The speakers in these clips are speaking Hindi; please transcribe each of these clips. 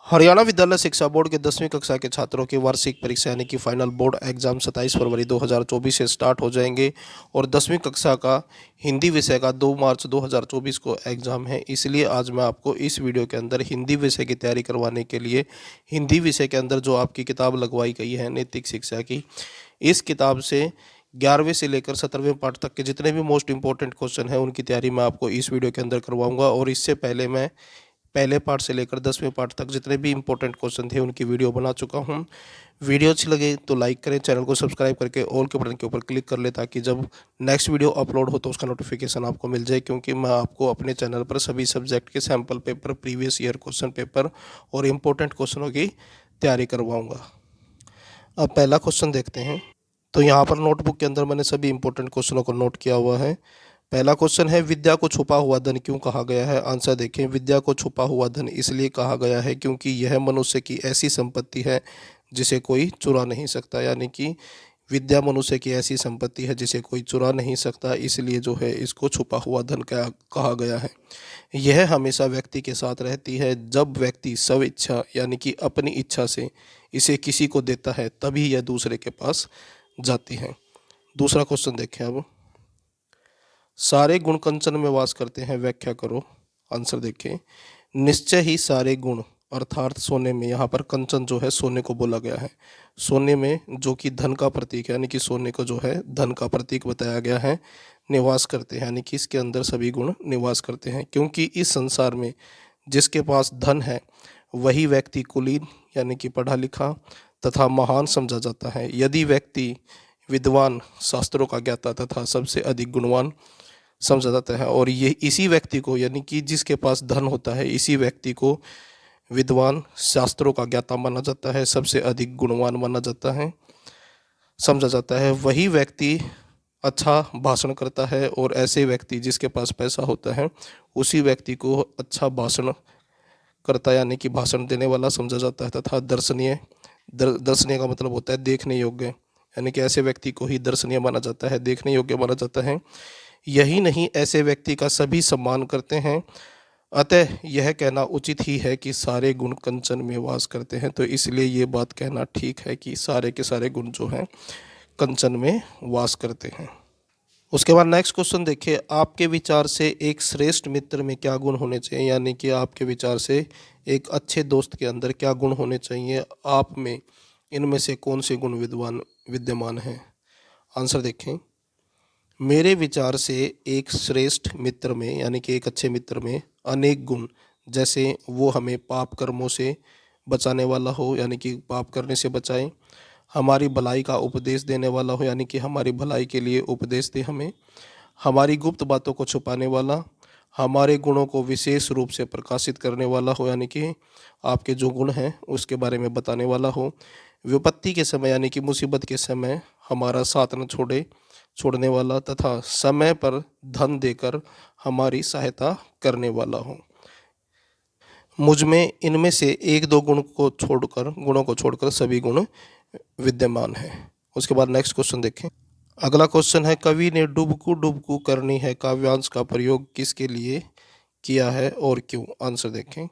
हरियाणा विद्यालय शिक्षा बोर्ड के 10वीं कक्षा के छात्रों की वार्षिक परीक्षा यानी कि फाइनल बोर्ड एग्जाम 27 फरवरी 2024 से स्टार्ट हो जाएंगे और 10वीं कक्षा का हिंदी विषय का 2 मार्च 2024 को एग्ज़ाम है। इसलिए आज मैं आपको इस वीडियो के अंदर हिंदी विषय की तैयारी करवाने के लिए हिंदी विषय के अंदर जो आपकी किताब लगवाई गई है नैतिक शिक्षा की, इस किताब से 11वें से लेकर 17वें पार्ट तक के जितने भी मोस्ट इंपॉर्टेंट क्वेश्चन हैं उनकी तैयारी मैं आपको इस वीडियो के अंदर करवाऊंगा। और इससे पहले मैं पहले पार्ट से लेकर 10वें पार्ट तक जितने भी इंपॉर्टेंट क्वेश्चन थे उनकी वीडियो बना चुका हूं। वीडियो अच्छी लगे तो लाइक करें, चैनल को सब्सक्राइब करके ऑल के बटन के ऊपर क्लिक कर ले ताकि जब नेक्स्ट वीडियो अपलोड हो तो उसका नोटिफिकेशन आपको मिल जाए, क्योंकि मैं आपको अपने चैनल पर सभी सब्जेक्ट के sample paper, previous year question paper और इम्पोर्टेंट क्वेश्चनों की तैयारी करवाऊँगा। अब पहला क्वेश्चन देखते हैं। तो यहाँ पर नोटबुक के अंदर मैंने सभी इंपॉर्टेंट क्वेश्चनों को नोट किया हुआ है। पहला क्वेश्चन है, विद्या को छुपा हुआ धन क्यों कहा गया है? आंसर देखें। विद्या को छुपा हुआ धन इसलिए कहा गया है क्योंकि यह मनुष्य की ऐसी संपत्ति है जिसे कोई चुरा नहीं सकता, यानी कि विद्या मनुष्य की ऐसी संपत्ति है जिसे कोई चुरा नहीं सकता, इसलिए जो है इसको छुपा हुआ धन कहा गया है। यह हमेशा व्यक्ति के साथ रहती है। जब व्यक्ति स्वेच्छा यानी कि अपनी इच्छा से इसे किसी को देता है तभी यह दूसरे के पास जाती है। दूसरा क्वेश्चन देखें अब। सारे गुण कंचन में वास करते हैं, व्याख्या करो। आंसर देखें। निश्चय ही सारे गुण अर्थात सोने में, यहाँ पर कंचन जो है सोने को बोला गया है। सोने में जो कि धन का प्रतीक है, यानी कि सोने को जो है धन का प्रतीक बताया गया है, निवास करते हैं, यानी कि इसके अंदर सभी गुण निवास करते हैं। क्योंकि इस संसार में जिसके पास धन है वही व्यक्ति कुलीन यानी कि पढ़ा लिखा तथा महान समझा जाता है। यदि व्यक्ति विद्वान, शास्त्रों का ज्ञाता तथा सबसे अधिक गुणवान समझा जाता है। और ये इसी व्यक्ति को, यानी कि जिसके पास धन होता है, इसी व्यक्ति को विद्वान, शास्त्रों का ज्ञाता माना जाता है, सबसे अधिक गुणवान माना जाता है, समझा जाता है। वही व्यक्ति अच्छा भाषण करता है और ऐसे व्यक्ति जिसके पास पैसा होता है उसी व्यक्ति को अच्छा भाषण करता है, यानी कि भाषण देने वाला समझा जाता है। तथा दर्शनीय, दर्शनीय का मतलब होता है देखने योग्य, यानी कि ऐसे व्यक्ति को ही दर्शनीय माना जाता है, देखने योग्य माना जाता है। यही नहीं, ऐसे व्यक्ति का सभी सम्मान करते हैं। अतः यह कहना उचित ही है कि सारे गुण कंचन में वास करते हैं। तो इसलिए ये बात कहना ठीक है कि सारे के सारे गुण जो हैं कंचन में वास करते हैं। उसके बाद नेक्स्ट क्वेश्चन देखिए। आपके विचार से एक श्रेष्ठ मित्र में क्या गुण होने चाहिए, यानी कि आपके विचार से एक अच्छे दोस्त के अंदर क्या गुण होने चाहिए? आप में इनमें से कौन से गुण विद्यमान हैं? आंसर देखें। मेरे विचार से एक श्रेष्ठ मित्र में, यानी कि एक अच्छे मित्र में अनेक गुण, जैसे वो हमें पाप कर्मों से बचाने वाला हो, यानी कि पाप करने से बचाए, हमारी भलाई का उपदेश देने वाला हो, यानी कि हमारी भलाई के लिए उपदेश दे हमें, हमारी गुप्त बातों को छुपाने वाला, हमारे गुणों को विशेष रूप से प्रकाशित करने वाला हो, यानी कि आपके जो गुण हैं उसके बारे में बताने वाला हो, विपत्ति के समय यानी कि मुसीबत के समय हमारा साथ न छोड़ने वाला, तथा समय पर धन देकर हमारी सहायता करने वाला हो। मुझ में इनमें से एक दो गुणों को छोड़कर सभी गुण विद्यमान हैं। उसके बाद नेक्स्ट क्वेश्चन देखें। अगला क्वेश्चन है, कवि ने डुबकू डुबकू करनी है काव्यांश का प्रयोग किसके लिए किया है और क्यों? आंसर देखें।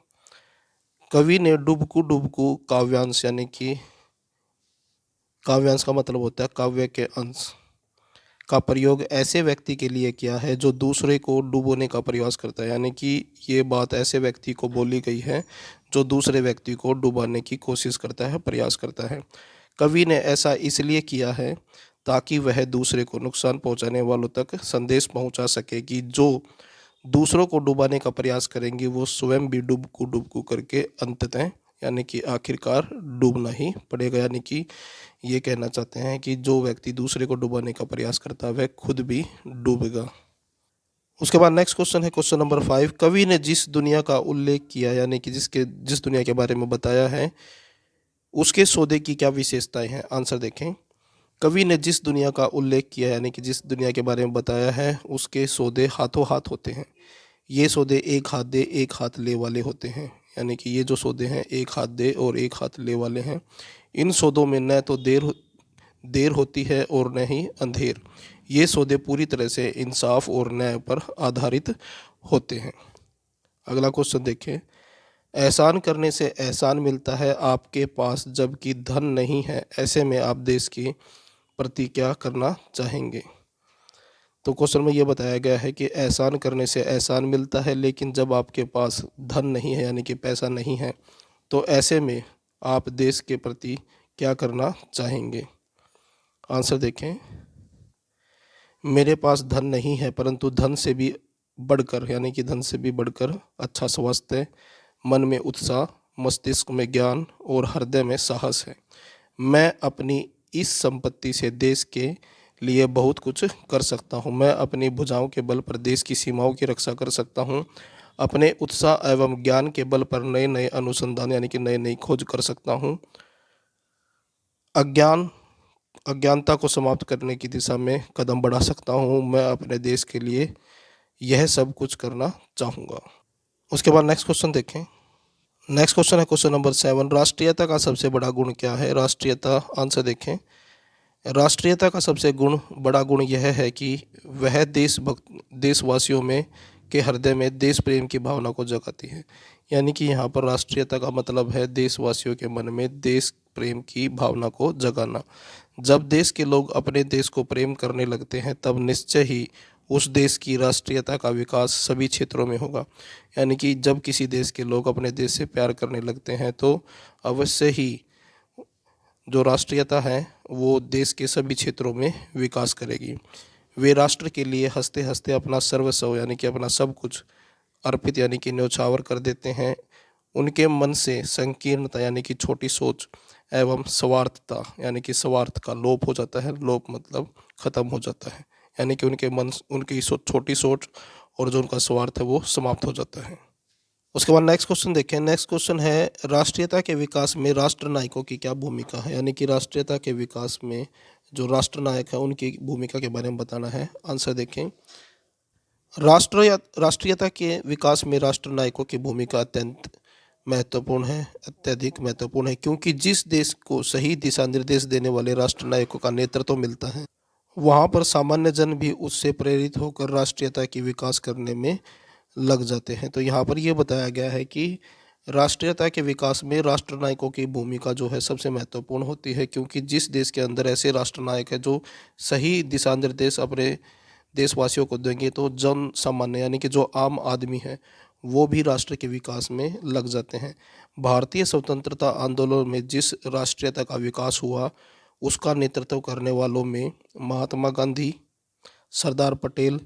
कवि ने डुबकू डुबकू काव्यांश, यानी कि काव्यांश का मतलब होता है काव्य के अंश का प्रयोग ऐसे व्यक्ति के लिए किया है जो दूसरे को डुबोने का प्रयास करता है, यानी कि ये बात ऐसे व्यक्ति को बोली गई है जो दूसरे व्यक्ति को डुबाने की कोशिश करता है, प्रयास करता है। कवि ने ऐसा इसलिए किया है ताकि वह दूसरे को नुकसान पहुंचाने वालों तक संदेश पहुंचा सके कि जो दूसरों को डुबाने का प्रयास करेंगे वो स्वयं भी डुबकू करके अंततः, यानी कि आखिरकार डूबना ही पड़ेगा। यानी कि ये कहना चाहते हैं कि जो व्यक्ति दूसरे को डुबाने का प्रयास करता है वह खुद भी डूबेगा। उसके बाद नेक्स्ट क्वेश्चन है क्वेश्चन नंबर 5। कवि ने जिस दुनिया का उल्लेख किया, यानी कि जिस दुनिया के बारे में बताया है उसके सौदे की क्या विशेषताएं हैं? आंसर देखें। कवि ने जिस दुनिया का उल्लेख किया, यानी कि जिस दुनिया के बारे में बताया है उसके सौदे हाथों हाथ होते हैं। ये सौदे एक हाथ दे एक हाथ ले वाले होते हैं, यानी कि ये जो सौदे हैं एक हाथ दे और एक हाथ ले वाले हैं। इन सौदों में न तो देर होती है और न ही अंधेर। ये सौदे पूरी तरह से इंसाफ और न्याय पर आधारित होते हैं। अगला क्वेश्चन देखें। एहसान करने से एहसान मिलता है आपके पास जबकि धन नहीं है, ऐसे में आप देश के प्रति क्या करना चाहेंगे। तो क्वेश्चन में ये बताया गया है कि एहसान करने से एहसान मिलता है, लेकिन जब आपके पास धन नहीं है यानी कि पैसा नहीं है, तो ऐसे में आप देश के प्रति क्या करना चाहेंगे। आंसर देखें। मेरे पास धन नहीं है परंतु धन से भी बढ़कर यानी कि धन से भी बढ़कर अच्छा स्वास्थ्य, मन में उत्साह, मस्तिष्क में ज्ञान और हृदय में साहस है। मैं अपनी इस संपत्ति से देश के लिए बहुत कुछ कर सकता हूँ। मैं अपनी भुजाओं के बल पर देश की सीमाओं की रक्षा कर सकता हूँ। अपने उत्साह एवं ज्ञान के बल पर नए नए अनुसंधान यानी कि नई नई खोज कर सकता हूँ। अज्ञानता को समाप्त करने की दिशा में कदम बढ़ा सकता हूँ। मैं अपने देश के लिए यह सब कुछ करना चाहूँगा। उसके बाद नेक्स्ट क्वेश्चन देखें। नेक्स्ट क्वेश्चन है क्वेश्चन नंबर 7। राष्ट्रीयता का सबसे बड़ा गुण क्या है। राष्ट्रीयता, आंसर देखें। राष्ट्रीयता का सबसे बड़ा गुण यह है कि वह देशवासियों में के हृदय में देश प्रेम की भावना को जगाती है। यानी कि यहाँ पर राष्ट्रीयता का मतलब है देशवासियों के मन में देश प्रेम की भावना को जगाना। जब देश के लोग अपने देश को प्रेम करने लगते हैं तब निश्चय ही उस देश की राष्ट्रीयता का विकास सभी क्षेत्रों में होगा। यानी कि जब किसी देश के लोग अपने देश से प्यार करने लगते हैं तो अवश्य ही जो राष्ट्रीयता है वो देश के सभी क्षेत्रों में विकास करेगी। वे राष्ट्र के लिए हंसते हंसते अपना सर्वस्व यानी कि अपना सब कुछ अर्पित यानी कि न्यौछावर कर देते हैं। उनके मन से संकीर्णता यानी कि छोटी सोच एवं स्वार्थता यानी कि स्वार्थ का लोप हो जाता है। लोप मतलब खत्म हो जाता है, यानी कि उनकी छोटी सोच और जो उनका स्वार्थ है वो समाप्त हो जाता है। उसके बाद नेक्स्ट क्वेश्चन देखें। नेक्स्ट क्वेश्चन है राष्ट्रीयता के विकास में राष्ट्र नायकों की क्या भूमिका है। यानी कि राष्ट्रीयता के विकास में जो राष्ट्र नायक है उनकी भूमिका के बारे में बताना है। आंसर देखें। राष्ट्रीयता के विकास में राष्ट्र नायकों की भूमिका अत्यंत महत्वपूर्ण है, अत्यधिक महत्वपूर्ण है, क्योंकि जिस देश को सही दिशा निर्देश देने वाले राष्ट्र नायकों का नेतृत्व मिलता है वहाँ पर सामान्य जन भी उससे प्रेरित होकर राष्ट्रीयता की विकास करने में लग जाते हैं। तो यहाँ पर यह बताया गया है कि राष्ट्रीयता के विकास में राष्ट्र नायकों की भूमिका जो है सबसे महत्वपूर्ण होती है, क्योंकि जिस देश के अंदर ऐसे राष्ट्र नायक है जो सही दिशा निर्देश अपने देशवासियों को देंगे तो जन सामान्य यानी कि जो आम आदमी है वो भी राष्ट्र के विकास में लग जाते हैं। भारतीय स्वतंत्रता आंदोलन में जिस राष्ट्रीयता का विकास हुआ उसका नेतृत्व करने वालों में महात्मा गांधी, सरदार पटेल,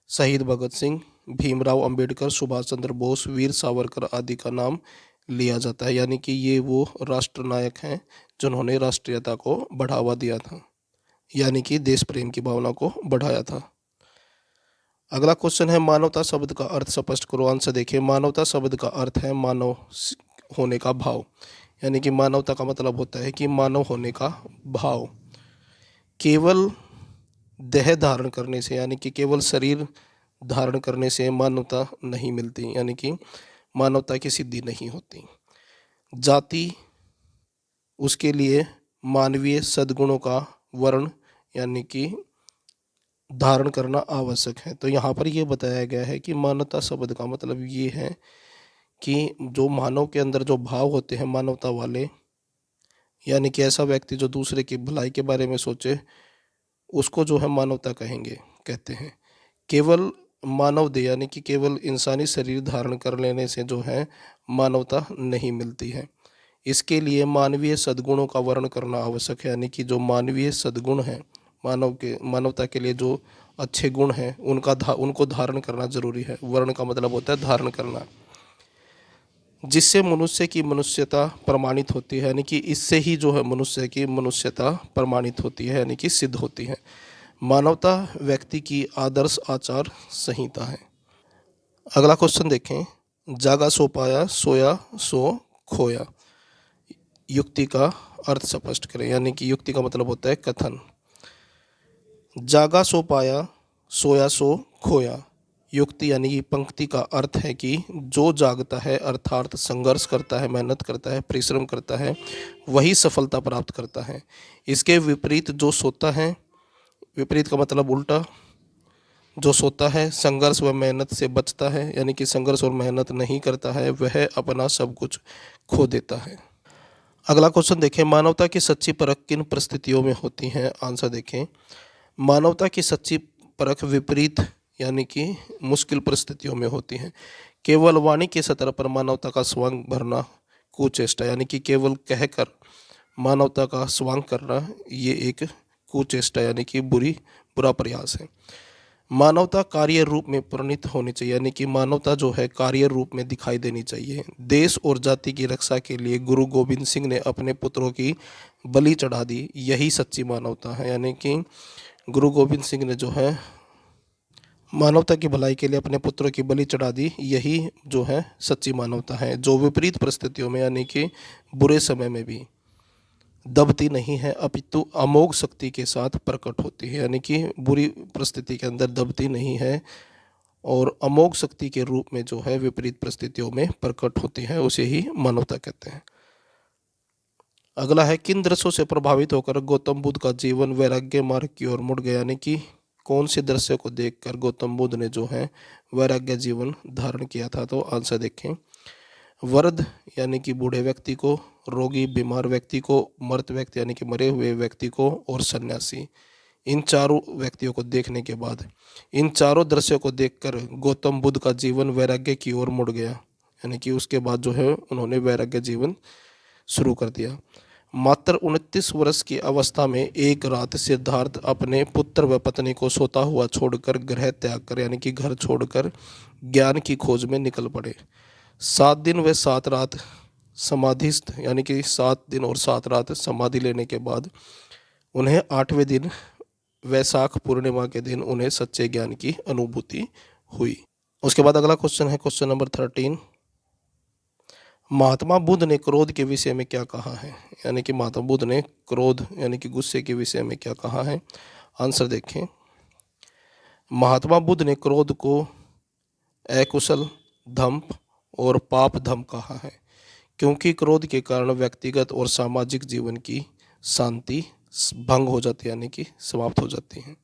शहीद भगत सिंह, भीमराव अंबेडकर, सुभाष चंद्र बोस, वीर सावरकर आदि का नाम लिया जाता है। यानी कि ये वो राष्ट्र नायक हैं जिन्होंने राष्ट्रीयता को बढ़ावा दिया था, यानी कि देश प्रेम की भावना को बढ़ाया था। अगला क्वेश्चन है मानवता शब्द का अर्थ स्पष्ट करो। आंसर देखिए। मानवता शब्द का अर्थ है मानव होने का भाव। यानी कि मानवता का मतलब होता है कि मानव होने का भाव। केवल देह धारण करने से यानी कि केवल शरीर धारण करने से मानवता नहीं मिलती, यानी कि मानवता की सिद्धि नहीं होती। जाति उसके लिए मानवीय सद्गुणों का वर्ण यानी कि धारण करना आवश्यक है। तो यहाँ पर यह बताया गया है कि मानवता शब्द का मतलब ये है कि जो मानव के अंदर जो भाव होते हैं मानवता वाले, यानी कि ऐसा व्यक्ति जो दूसरे की भलाई के बारे में सोचे उसको जो है मानवता कहते हैं। केवल मानव देह यानी कि केवल इंसानी शरीर धारण कर लेने से जो है मानवता नहीं मिलती है। इसके लिए मानवीय सद्गुणों का वर्ण करना आवश्यक है। यानी कि जो मानवीय सद्गुण हैं मानवता के लिए जो अच्छे गुण हैं उनको धारण करना जरूरी है। वर्ण का मतलब होता है धारण करना, जिससे मनुष्य की मनुष्यता प्रमाणित होती है। यानी कि इससे ही जो है मनुष्य की मनुष्यता प्रमाणित होती है, यानी कि सिद्ध होती है। मानवता व्यक्ति की आदर्श आचार संहिता है। अगला क्वेश्चन देखें। जागा सो पाया, सोया सो खोया। युक्ति का अर्थ स्पष्ट करें। यानी कि युक्ति का मतलब होता है कथन। जागा सो पाया, सोया सो खोया। युक्ति यानी कि पंक्ति का अर्थ है कि जो जागता है अर्थात संघर्ष करता है, मेहनत करता है, परिश्रम करता है, वही सफलता प्राप्त करता है। इसके विपरीत जो सोता है, विपरीत का मतलब उल्टा, जो सोता है, संघर्ष व मेहनत से बचता है, यानी कि संघर्ष और मेहनत नहीं करता है, वह अपना सब कुछ खो देता है। अगला क्वेश्चन देखें, मानवता की सच्ची परख किन परिस्थितियों में होती है? आंसर देखें, मानवता की सच्ची परख विपरीत यानी कि मुश्किल परिस्थितियों में होती है। केवल वाणी के सतर पर मानवता का स्वांग भरना कुचेष्टा, यानी कि केवल कहकर मानवता का स्वांग करना ये एक कुचेष्टा यानी कि बुरा प्रयास है। मानवता कार्य रूप में परिणित होनी चाहिए, यानी कि मानवता जो है कार्य रूप में दिखाई देनी चाहिए। देश और जाति की रक्षा के लिए गुरु गोविंद सिंह ने अपने पुत्रों की बलि चढ़ा दी, यही सच्ची मानवता है। यानी कि गुरु गोविंद सिंह ने जो है मानवता की भलाई के लिए अपने पुत्रों की बलि चढ़ा दी, यही जो है सच्ची मानवता है, जो विपरीत परिस्थितियों में यानी कि बुरे समय में भी दबती नहीं है, अपितु अमोघ शक्ति के साथ प्रकट होती है। यानी कि बुरी परिस्थिति के अंदर दबती नहीं है और अमोघ शक्ति के रूप में जो है विपरीत परिस्थितियों में प्रकट होती है, उसे ही मानवता कहते हैं। अगला है, किन दृश्यों से प्रभावित होकर गौतम बुद्ध का जीवन वैराग्य मार्ग की ओर मुड़ गया? यानी कि कौन से दृश्य को देखकर गौतम बुद्ध ने जो है वैराग्य जीवन धारण किया था? तो आंसर देखें, वृद्ध यानी कि बूढ़े व्यक्ति को, रोगी बीमार व्यक्ति को, मृत व्यक्ति यानी कि मरे हुए व्यक्ति को, और सन्यासी। इन चारों व्यक्तियों को देखने के बाद, इन चारों दृश्यों को देखकर गौतम बुद्ध का जीवन वैराग्य की ओर मुड़ गया, यानी कि उसके बाद जो है उन्होंने वैराग्य जीवन शुरू कर दिया। मात्र 29 वर्ष की अवस्था में एक रात सिद्धार्थ अपने पुत्र व पत्नी को सोता हुआ छोड़कर गृह त्याग कर, यानी कि घर छोड़कर ज्ञान की खोज में निकल पड़े। 7 दिन व 7 रात समाधिस्थ, यानी कि 7 दिन और 7 रात समाधि लेने के बाद उन्हें 8वें दिन वैशाख पूर्णिमा के दिन उन्हें सच्चे ज्ञान की अनुभूति हुई। उसके बाद अगला क्वेश्चन है क्वेश्चन नंबर 13, महात्मा बुद्ध ने क्रोध के विषय में क्या कहा है? यानी कि महात्मा बुद्ध ने क्रोध यानी कि गुस्से के विषय में क्या कहा है? आंसर देखें, महात्मा बुद्ध ने क्रोध को अकुशल धम्म और पाप धम्म कहा है, क्योंकि क्रोध के कारण व्यक्तिगत और सामाजिक जीवन की शांति भंग हो जाती है, यानी कि समाप्त हो जाती है।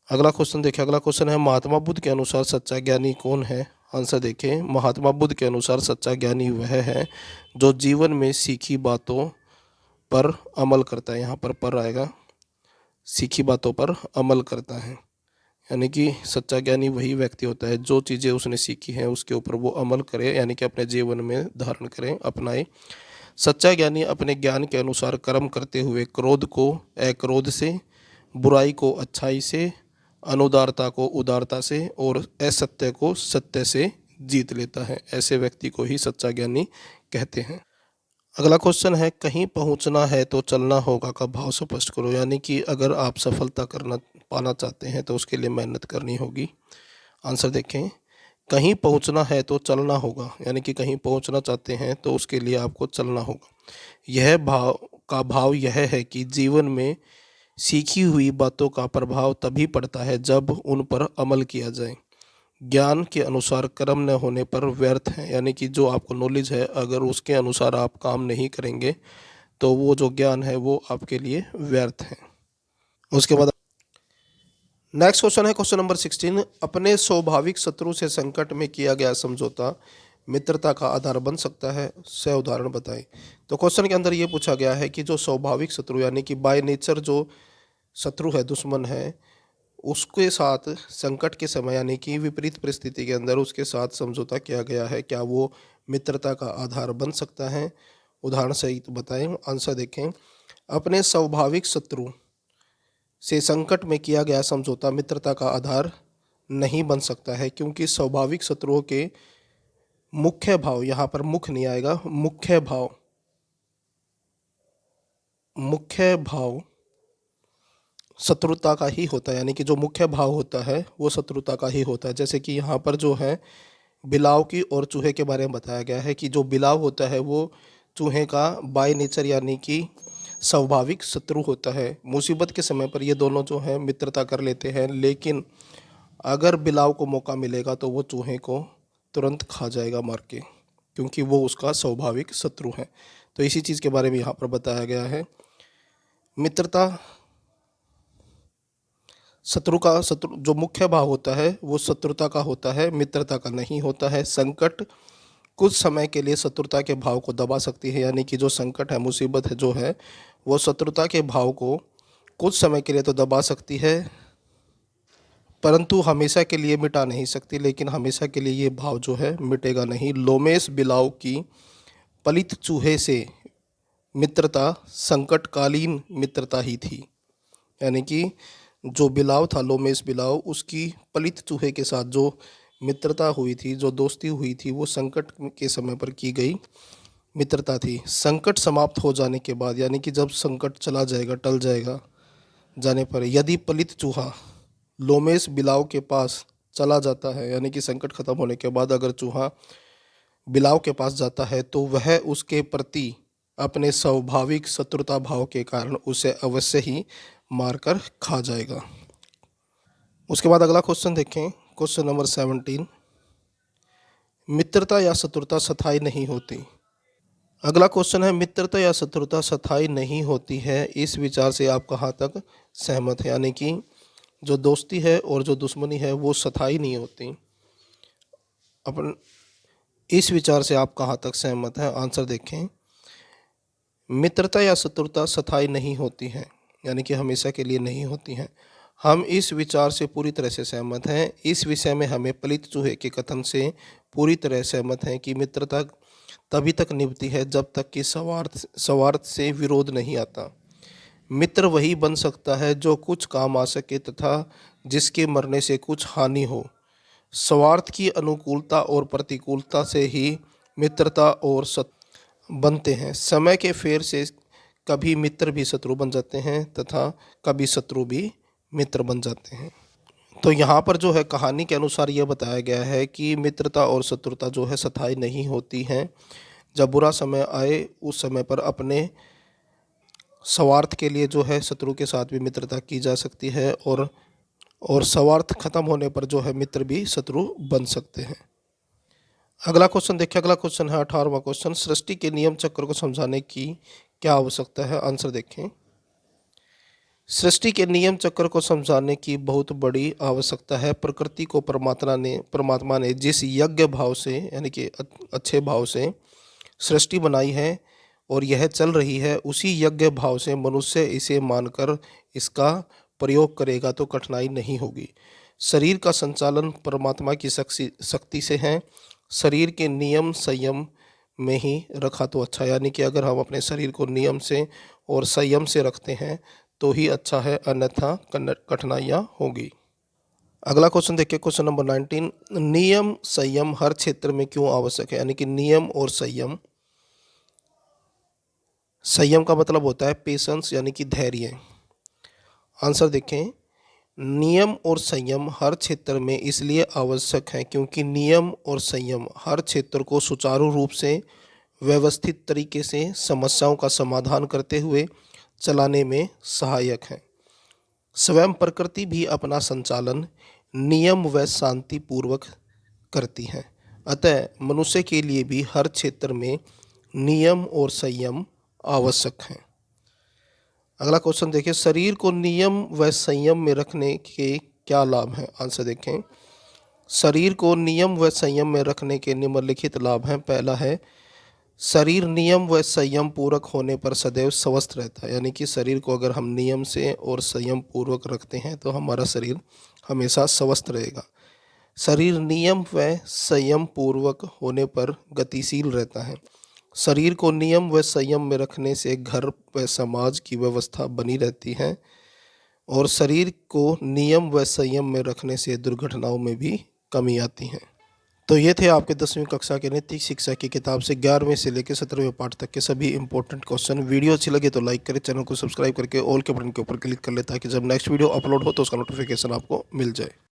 अगला क्वेश्चन देखिए, अगला क्वेश्चन है, महात्मा बुद्ध के अनुसार सच्चा ज्ञानी कौन है? आंसर देखें, महात्मा बुद्ध के अनुसार सच्चा ज्ञानी वह है जो जीवन में सीखी बातों पर अमल करता है। यहाँ पर आएगा, सीखी बातों पर अमल करता है, यानी कि सच्चा ज्ञानी वही व्यक्ति होता है जो चीज़ें उसने सीखी हैं उसके ऊपर वो अमल करे, यानी कि अपने जीवन में धारण करें, अपनाए। सच्चा ज्ञानी अपने ज्ञान के अनुसार कर्म करते हुए क्रोध को अक्रोध से, बुराई को अच्छाई से, अनुदारता को उदारता से और असत्य को सत्य से जीत लेता है। ऐसे व्यक्ति को ही सच्चा ज्ञानी कहते हैं। अगला क्वेश्चन है, कहीं पहुंचना है तो चलना होगा का भाव स्पष्ट करो। यानी कि अगर आप सफलता पाना चाहते हैं तो उसके लिए मेहनत करनी होगी। आंसर देखें, कहीं पहुंचना है तो चलना होगा, यानी कि कहीं पहुंचना चाहते हैं तो उसके लिए आपको चलना होगा। यह भाव यह है कि जीवन में सीखी हुई बातों का प्रभाव तभी पड़ता है जब उन पर अमल किया जाए। ज्ञान के अनुसार कर्म न होने पर व्यर्थ है, यानी कि जो आपको नॉलेज है अगर उसके अनुसार आप काम नहीं करेंगे तो वो जो ज्ञान है वो आपके लिए व्यर्थ है। उसके बाद नेक्स्ट क्वेश्चन है क्वेश्चन नंबर 16, अपने स्वाभाविक शत्रु से संकट में किया गया समझौता मित्रता का आधार बन सकता है? से उदाहरण बताएं। तो क्वेश्चन के अंदर ये पूछा गया है कि जो स्वाभाविक शत्रु यानी कि बाय नेचर जो शत्रु है, दुश्मन है, उसके साथ संकट के समय यानी कि विपरीत परिस्थिति के अंदर उसके साथ समझौता किया गया है, क्या वो मित्रता का आधार बन सकता है? उदाहरण सहित बताएं। आंसर देखें, अपने स्वाभाविक शत्रु से संकट में किया गया समझौता मित्रता का आधार नहीं बन सकता है, क्योंकि स्वाभाविक शत्रुओं के मुख्य भाव, यहाँ पर मुख्य नहीं आएगा, मुख्य भाव शत्रुता का ही होता है, यानी कि जो मुख्य भाव होता है वो शत्रुता का ही होता है। जैसे कि यहाँ पर जो है बिलाव की और चूहे के बारे में बताया गया है कि जो बिलाव होता है वो चूहे का बाय नेचर यानी कि स्वाभाविक शत्रु होता है। मुसीबत के समय पर ये दोनों जो हैं मित्रता कर लेते हैं, लेकिन अगर बिलाव को मौका मिलेगा तो वो चूहे को तुरंत खा जाएगा मार के, क्योंकि वो उसका स्वाभाविक शत्रु है। तो इसी चीज़ के बारे में यहाँ पर बताया गया है। मित्रता शत्रु जो मुख्य भाव होता है वो शत्रुता का होता है, मित्रता का नहीं होता है। संकट कुछ समय के लिए शत्रुता के भाव को दबा सकती है, यानी कि जो संकट है, मुसीबत है जो है, वो शत्रुता के भाव को कुछ समय के लिए तो दबा सकती है, परंतु हमेशा के लिए मिटा नहीं सकती। लेकिन हमेशा के लिए ये भाव जो है मिटेगा नहीं। लोमेश बिलाव की पलित चूहे से मित्रता संकटकालीन मित्रता ही थी, यानी कि जो बिलाव था, लोमेश बिलाव, उसकी पलित चूहे के साथ जो मित्रता हुई थी, जो दोस्ती हुई थी, वो संकट के समय पर की गई मित्रता थी। संकट समाप्त हो जाने के बाद, यानी कि जब संकट चला जाएगा, टल जाएगा, जाने पर यदि पलित चूहा लोमेश बिलाव के पास चला जाता है, यानी कि संकट खत्म होने के बाद अगर चूहा बिलाव के पास जाता है तो वह उसके प्रति अपने स्वाभाविक शत्रुता भाव के कारण उसे अवश्य ही मारकर खा जाएगा। उसके बाद अगला क्वेश्चन देखें, क्वेश्चन नंबर 17। मित्रता या शत्रुता स्थायी नहीं होती। अगला क्वेश्चन है, मित्रता या शत्रुता स्थायी नहीं होती है, इस विचार से आप कहाँ तक सहमत हैं? यानी कि जो दोस्ती है और जो दुश्मनी है वो स्थायी नहीं होती। अपन इस विचार से आप कहाँ तक सहमत हैं? आंसर देखें। मित्रता या शत्रुता स्थायी नहीं होती है, यानी कि हमेशा के लिए नहीं होती हैं। हम इस विचार से पूरी तरह से सहमत हैं। इस विषय में हमें पलित चूहे के कथन से पूरी तरह सहमत हैं कि मित्रता तभी तक निभती है जब तक कि स्वार्थ से विरोध नहीं आता। मित्र वही बन सकता है जो कुछ काम आ सके तथा जिसके मरने से कुछ हानि हो। स्वार्थ की अनुकूलता और प्रतिकूलता से ही मित्रता और शत्रु बनते हैं। समय के फेर से कभी मित्र भी शत्रु बन जाते हैं तथा कभी शत्रु भी मित्र बन जाते हैं। तो यहाँ पर जो है कहानी के अनुसार यह बताया गया है कि मित्रता और शत्रुता जो है स्थायी नहीं होती हैं। जब बुरा समय आए उस समय पर अपने स्वार्थ के लिए जो है शत्रु के साथ भी मित्रता की जा सकती है, और स्वार्थ खत्म होने पर जो है मित्र भी शत्रु बन सकते हैं। अगला क्वेश्चन देखिए। अगला क्वेश्चन है 18वां क्वेश्चन। सृष्टि के नियम चक्र को समझाने की क्या आवश्यकता है? आंसर देखें। सृष्टि के नियम चक्र को समझाने की बहुत बड़ी आवश्यकता है। प्रकृति को परमात्मा ने जिस यज्ञ भाव से, यानी कि अच्छे भाव से सृष्टि बनाई है और यह चल रही है, उसी यज्ञ भाव से मनुष्य इसे मानकर इसका प्रयोग करेगा तो कठिनाई नहीं होगी। शरीर का संचालन परमात्मा की शक्ति से है। शरीर के नियम संयम में ही रखा तो अच्छा, यानी कि अगर हम अपने शरीर को नियम से और संयम से रखते हैं तो ही अच्छा है, अन्यथा कठिनाइयाँ होगी। अगला क्वेश्चन देखिए, क्वेश्चन नंबर 19। नियम संयम हर क्षेत्र में क्यों आवश्यक है? यानी कि नियम और संयम, संयम का मतलब होता है पेशेंस, यानी कि धैर्य। आंसर देखें। नियम और संयम हर क्षेत्र में इसलिए आवश्यक है क्योंकि नियम और संयम हर क्षेत्र को सुचारू रूप से व्यवस्थित तरीके से समस्याओं का समाधान करते हुए चलाने में सहायक है। स्वयं प्रकृति भी अपना संचालन नियम व शांति पूर्वक करती है। अतः मनुष्य के लिए भी हर क्षेत्र में नियम और संयम आवश्यक है। अगला क्वेश्चन देखिए। शरीर को नियम व संयम में रखने के क्या लाभ हैं? आंसर देखें। शरीर को नियम व संयम में रखने के निम्नलिखित लाभ हैं। पहला है, शरीर नियम व संयम पूर्वक होने पर सदैव स्वस्थ रहता है, यानी कि शरीर को अगर हम नियम से और संयम पूर्वक रखते हैं तो हमारा शरीर हमेशा स्वस्थ रहेगा। शरीर नियम व संयम पूर्वक होने पर गतिशील रहता है। शरीर को नियम व संयम में रखने से घर व समाज की व्यवस्था बनी रहती है, और शरीर को नियम व संयम में रखने से दुर्घटनाओं में भी कमी आती है। तो ये थे आपके 10वीं कक्षा के नैतिक शिक्षा की किताब से 11वें से लेकर 17वें पाठ तक के सभी इंपॉर्टेंट क्वेश्चन। वीडियो अच्छी लगे तो लाइक करें, चैनल को सब्सक्राइब करके ऑल के बटन के ऊपर क्लिक कर लें ताकि जब नेक्स्ट वीडियो अपलोड हो तो उसका नोटिफिकेशन आपको मिल जाए।